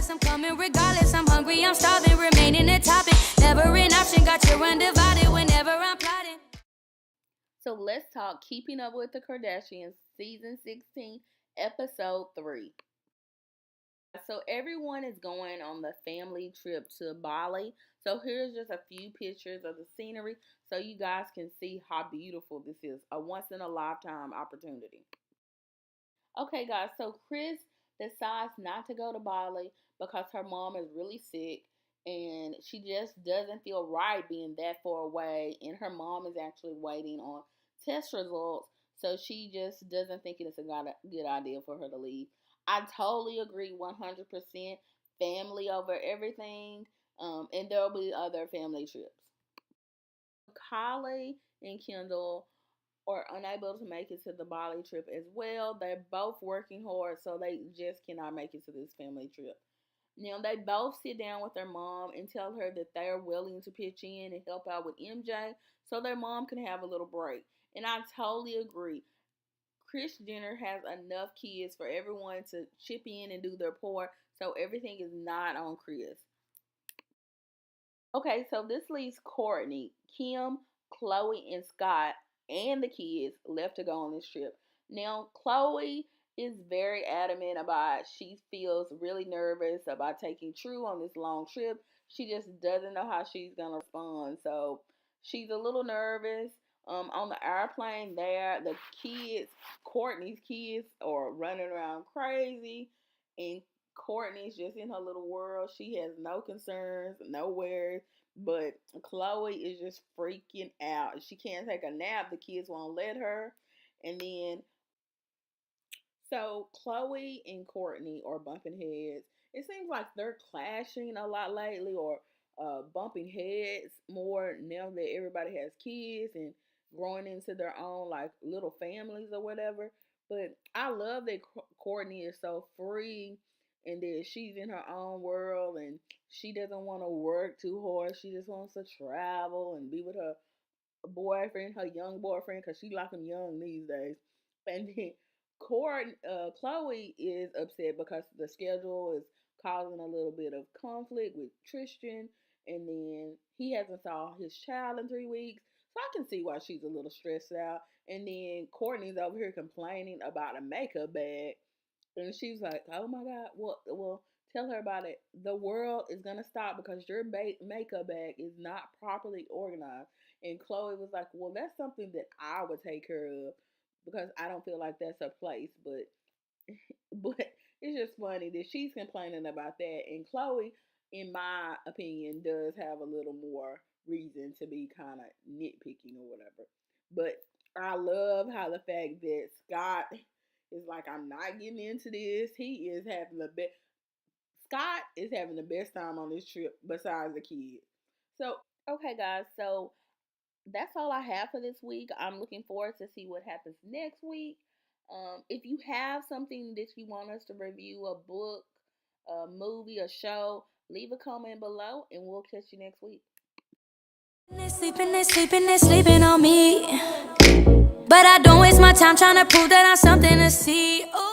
I'm coming regardless. I'm hungry, I'm starving, remaining a topic. Never an option, got your undivided whenever I'm plotting. So let's talk Keeping Up with the Kardashians, Season 16, Episode 3. So everyone is going on the family trip to Bali. So here's just a few pictures of the scenery so you guys can see how beautiful this is. A once in a lifetime opportunity. Okay, guys, so Chris decides not to go to Bali because her mom is really sick and she just doesn't feel right being that far away. And her mom is actually waiting on test results, so she just doesn't think it's a good idea for her to leave. I totally agree 100%. Family over everything, and there'll be other family trips. Kylie and Kendall are unable to make it to the Bali trip as well. They're both working hard, so they just cannot make it to this family trip. Now, they both sit down with their mom and tell her that they are willing to pitch in and help out with MJ so their mom can have a little break. And I totally agree. Kris Jenner has enough kids for everyone to chip in and do their part, so everything is not on Kris. Okay, so this leaves Kourtney, Kim, Khloe, and Scott and the kids left to go on this trip. Now, Khloe is very adamant about she feels really nervous about taking True on this long trip. She just doesn't know how she's gonna respond. So she's a little nervous. On the airplane there, the kids, Kourtney's kids, are running around crazy, and Kourtney's just in her little world. She has no concerns, no worries. But Khloe is just freaking out. She can't take a nap. The kids won't let her. And then, so Khloe and Kourtney are bumping heads. It seems like they're clashing a lot lately, or bumping heads more now that everybody has kids and growing into their own like little families or whatever. But I love that Kourtney is so free and that she's in her own world and she doesn't want to work too hard. She just wants to travel and be with her boyfriend, her young boyfriend, because she like him young these days. And then Khloe is upset because the schedule is causing a little bit of conflict with Tristan, and then he hasn't saw his child in 3 weeks. So I can see why she's a little stressed out. And then Kourtney's over here complaining about a makeup bag, and she's like, "Oh my God, well, tell her about it. The world is gonna stop because your makeup bag is not properly organized." And Khloe was like, "Well, that's something that I would take care of because I don't feel like that's her place." But but it's just funny that she's complaining about that, and Khloe, in my opinion, does have a little more reason to be kind of nitpicking or whatever. But I love how the fact that Scott is like, "I'm not getting into this." He is having the best. Scott is having the best time on this trip besides the kids. So okay, guys. So that's all I have for this week. I'm looking forward to see what happens next week. If you have something that you want us to review, a book, a movie, a show, leave a comment below, and we'll catch you next week. They sleeping on me. But I don't waste my time trying to prove that I'm something to see. Ooh.